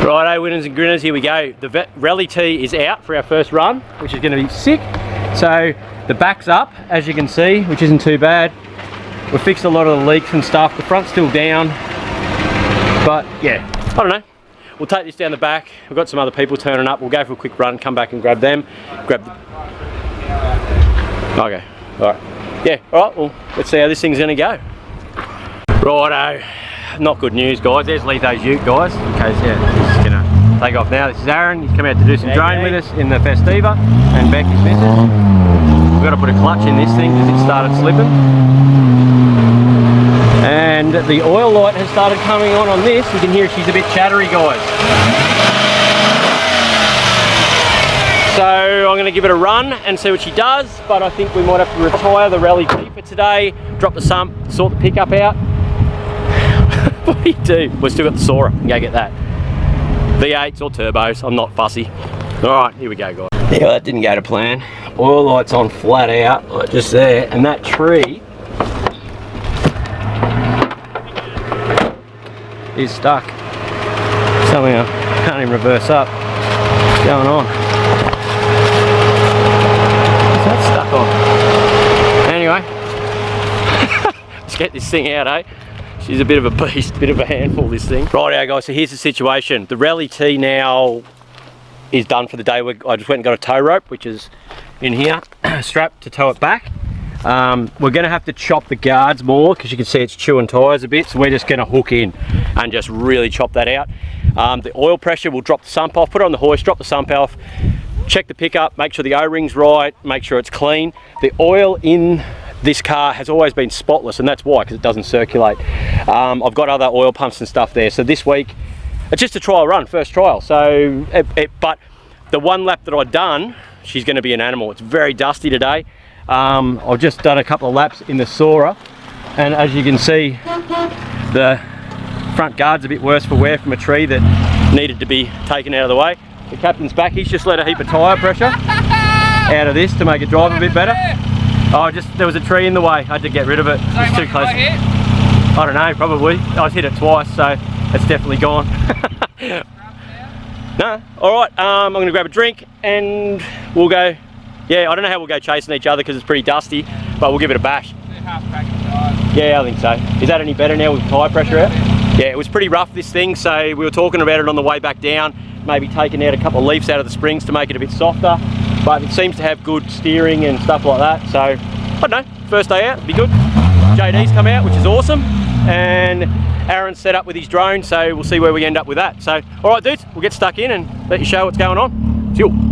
Righto, winners and grinners, here we go. The rallyT is out for our first run, which is going to be sick. So the back's up, as you can see, which isn't too bad. We've fixed a lot of the leaks and stuff. The front's still down, but yeah, I don't know. We'll take this down the back. We've got some other people turning up. We'll go for a quick run, come back and grab them. Grab the... Okay, all right. Yeah, all right, well, let's see how this thing's going to go. Righto. Not good news, guys. There's Letho's ute, guys. In case, yeah, he's just gonna take off now. This is Aaron. He's come out to do some drone with us in the Festiva, and Beck is missus. We've got to put a clutch in this thing because it started slipping. And the oil light has started coming on this. You can hear she's a bit chattery, guys. So I'm going to give it a run and see what she does, but I think we might have to retire the rallyT for today, drop the sump, sort the pickup out. What do you do? We've still got the soarer. Go get that. V8s or turbos. I'm not fussy. Alright, here we go, guys. Yeah, well, that didn't go to plan. Oil light's on flat out, like just there, and that tree is stuck. Somehow, can't even reverse up. What's going on? What's that stuck on? Anyway, let's get this thing out, eh? She's a bit of a beast, bit of a handful, this thing. Rightio, guys, so here's the situation. The rallyT now is done for the day. I just went and got a tow rope, which is in here, strapped to tow it back. We're gonna have to chop the guards more because you can see it's chewing tires a bit, so we're just gonna hook in and just really chop that out. The oil pressure will drop the sump off, put it on the hoist, drop the sump off, check the pickup, make sure the O-ring's right, make sure it's clean. The oil in this car has always been spotless, and that's why, because it doesn't circulate. I've got other oil pumps and stuff there, so this week it's just a trial run, first trial. So but the one lap that I've done, she's going to be an animal. It's very dusty today. I've just done a couple of laps in the soarer, and as you can see, the front guard's a bit worse for wear from a tree that needed to be taken out of the way. The captain's back. He's just let a heap of tyre pressure out of this to make it drive a bit better. Oh, there was a tree in the way. I had to get rid of it. It was too close. I don't know, probably. I was hit it twice, so it's definitely gone. No, all right. I'm going to grab a drink and we'll go. Yeah, I don't know how we'll go chasing each other because it's pretty dusty, but we'll give it a bash. Yeah, I think so. Is that any better now with tyre pressure out? Yeah, it was pretty rough, this thing, so we were talking about it on the way back down, maybe taking out a couple of leaves out of the springs to make it a bit softer, but it seems to have good steering and stuff like that, so I don't know, first day out, it'll be good. JD's come out, which is awesome, and Aaron's set up with his drone, so we'll see where we end up with that. So, all right, dudes, we'll get stuck in and let you show what's going on. See you.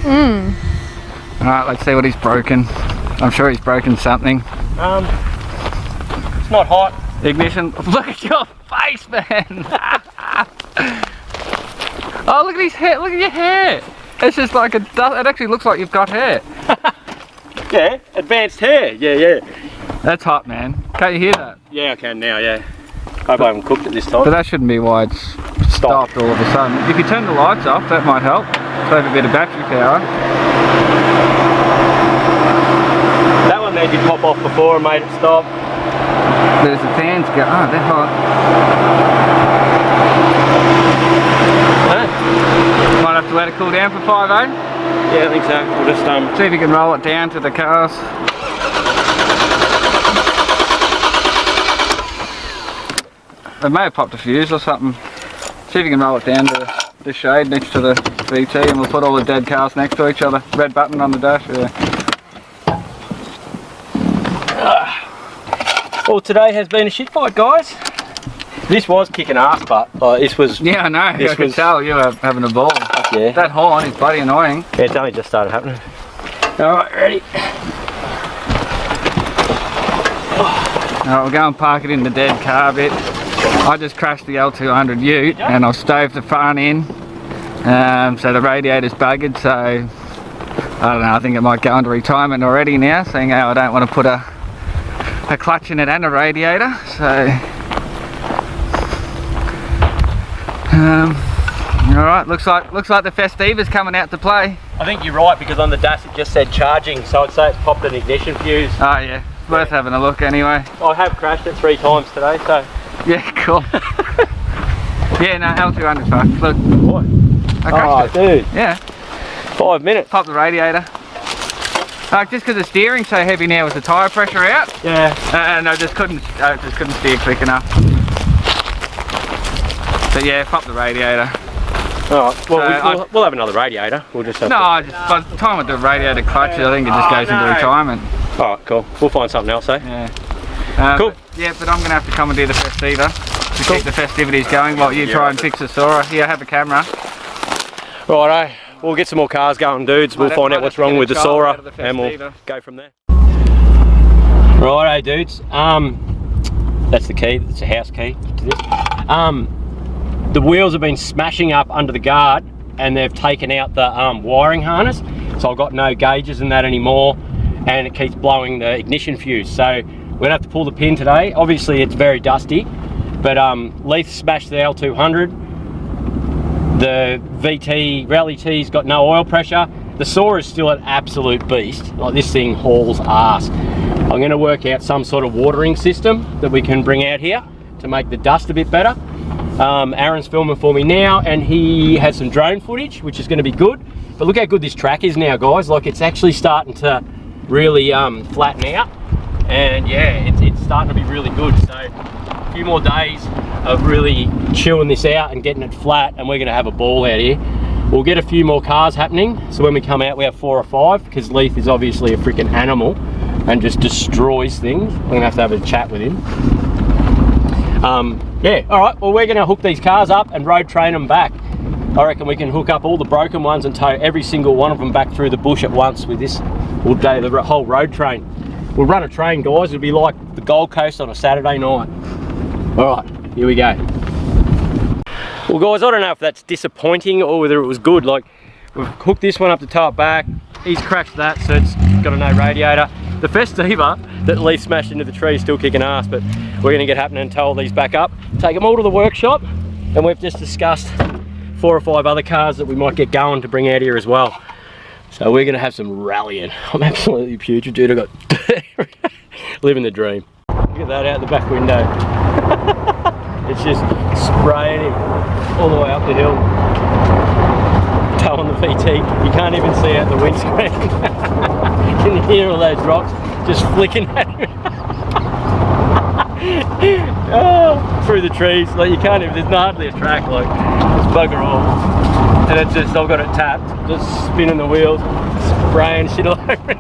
Alright, let's see what he's broken. I'm sure he's broken something. It's not hot. Ignition. Look at your face, man! Oh, look at his hair. Look at your hair. It's just like it actually looks like you've got hair. Yeah, advanced hair. Yeah. That's hot, man. Can't you hear that? Yeah, I can now, yeah. Hope I haven't cooked it this time. But that shouldn't be why it's stopped all of a sudden. If you turn the lights off, that might help. Save a bit of battery power. That one there did pop off before and made it stop. There's the fans go. Oh, they're hot. Might have to let it cool down for 5, eh? Yeah, I think so. We'll just see if you can roll it down to the cars. They may have popped a fuse or something. See if you can roll it down to the shade next to the VT, and we'll put all the dead cars next to each other. Red button on the dash, yeah. Well, today has been a shit fight, guys. This was kicking ass, but this was... Yeah, I know. I can tell you were having a ball. Yeah. That horn is bloody annoying. Yeah, it's only just started happening. Alright, ready? Alright, we'll go and park it in the dead car bit. I just crashed the L200 ute and I've stoved the front in. So the radiator's buggered, so I don't know, I think it might go into retirement already now, seeing how I don't want to put a clutch in it and a radiator. So alright, looks like the Festiva's coming out to play. I think you're right, because on the dash it just said charging, so I'd say it's popped an ignition fuse. Oh yeah, worth having a look anyway. I have crashed it 3 times today, so... Yeah, cool. Yeah, no, L200 fuck. Look. What? I crashed it. Dude. Yeah. 5 minutes. Pop the radiator. Like, just because the steering's so heavy now with the tyre pressure out. Yeah. And I just couldn't steer quick enough. But yeah, pop the radiator. Alright, well, so we'll have another radiator. We'll just have by the time with the radiator clutch, I think it just goes into retirement. Alright, cool. We'll find something else, eh? Yeah. Cool. But I'm going to have to commandeer the Festiva to keep the festivities going while you try and fix the soarer. Here, have a camera. Righto, we'll get some more cars going, dudes. We'll find out what's wrong with the soarer and we'll go from there. Righto, dudes. That's the key. That's a house key to this. The wheels have been smashing up under the guard and they've taken out the wiring harness, so I've got no gauges in that anymore, and it keeps blowing the ignition fuse. So we're gonna have to pull the pin today. Obviously it's very dusty, but Leith smashed the L200. The VT, rallyT's got no oil pressure. The soarer is still an absolute beast. Like, this thing hauls ass. I'm gonna work out some sort of watering system that we can bring out here to make the dust a bit better. Aaron's filming for me now, and he has some drone footage, which is gonna be good. But look how good this track is now, guys. Like, it's actually starting to really flatten out. And yeah, it's starting to be really good. So a few more days of really chewing this out and getting it flat, and we're going to have a ball out here. We'll get a few more cars happening, so when we come out we have 4 or 5, because Leith is obviously a freaking animal and just destroys things. We're going to have a chat with him. Yeah, alright, well, we're going to hook these cars up and road train them back. I reckon we can hook up all the broken ones and tow every single one of them back through the bush at once with this. We'll do the whole road train. We'll run a train, guys. It'll be like the Gold Coast on a Saturday night. Alright, here we go. Well, guys, I don't know if that's disappointing or whether it was good. Like, we've hooked this one up to tow it back. He's crashed that, so it's got a no radiator. The Festiva that Leith smashed into the tree is still kicking ass, but we're going to get happening and tow all these back up, take them all to the workshop, and we've just discussed 4 or 5 other cars that we might get going to bring out here as well. So we're going to have some rallying. I'm absolutely putrid, dude. I got living the dream. Look at that out the back window. It's just spraying him all the way up the hill. Towing the VT. You can't even see out the windscreen. You can hear all those rocks just flicking at him. Oh, through the trees. Like, you can't even, there's hardly a track, like, it's bugger all. And it's just, I've got it tapped, just spinning the wheels, spraying shit all over.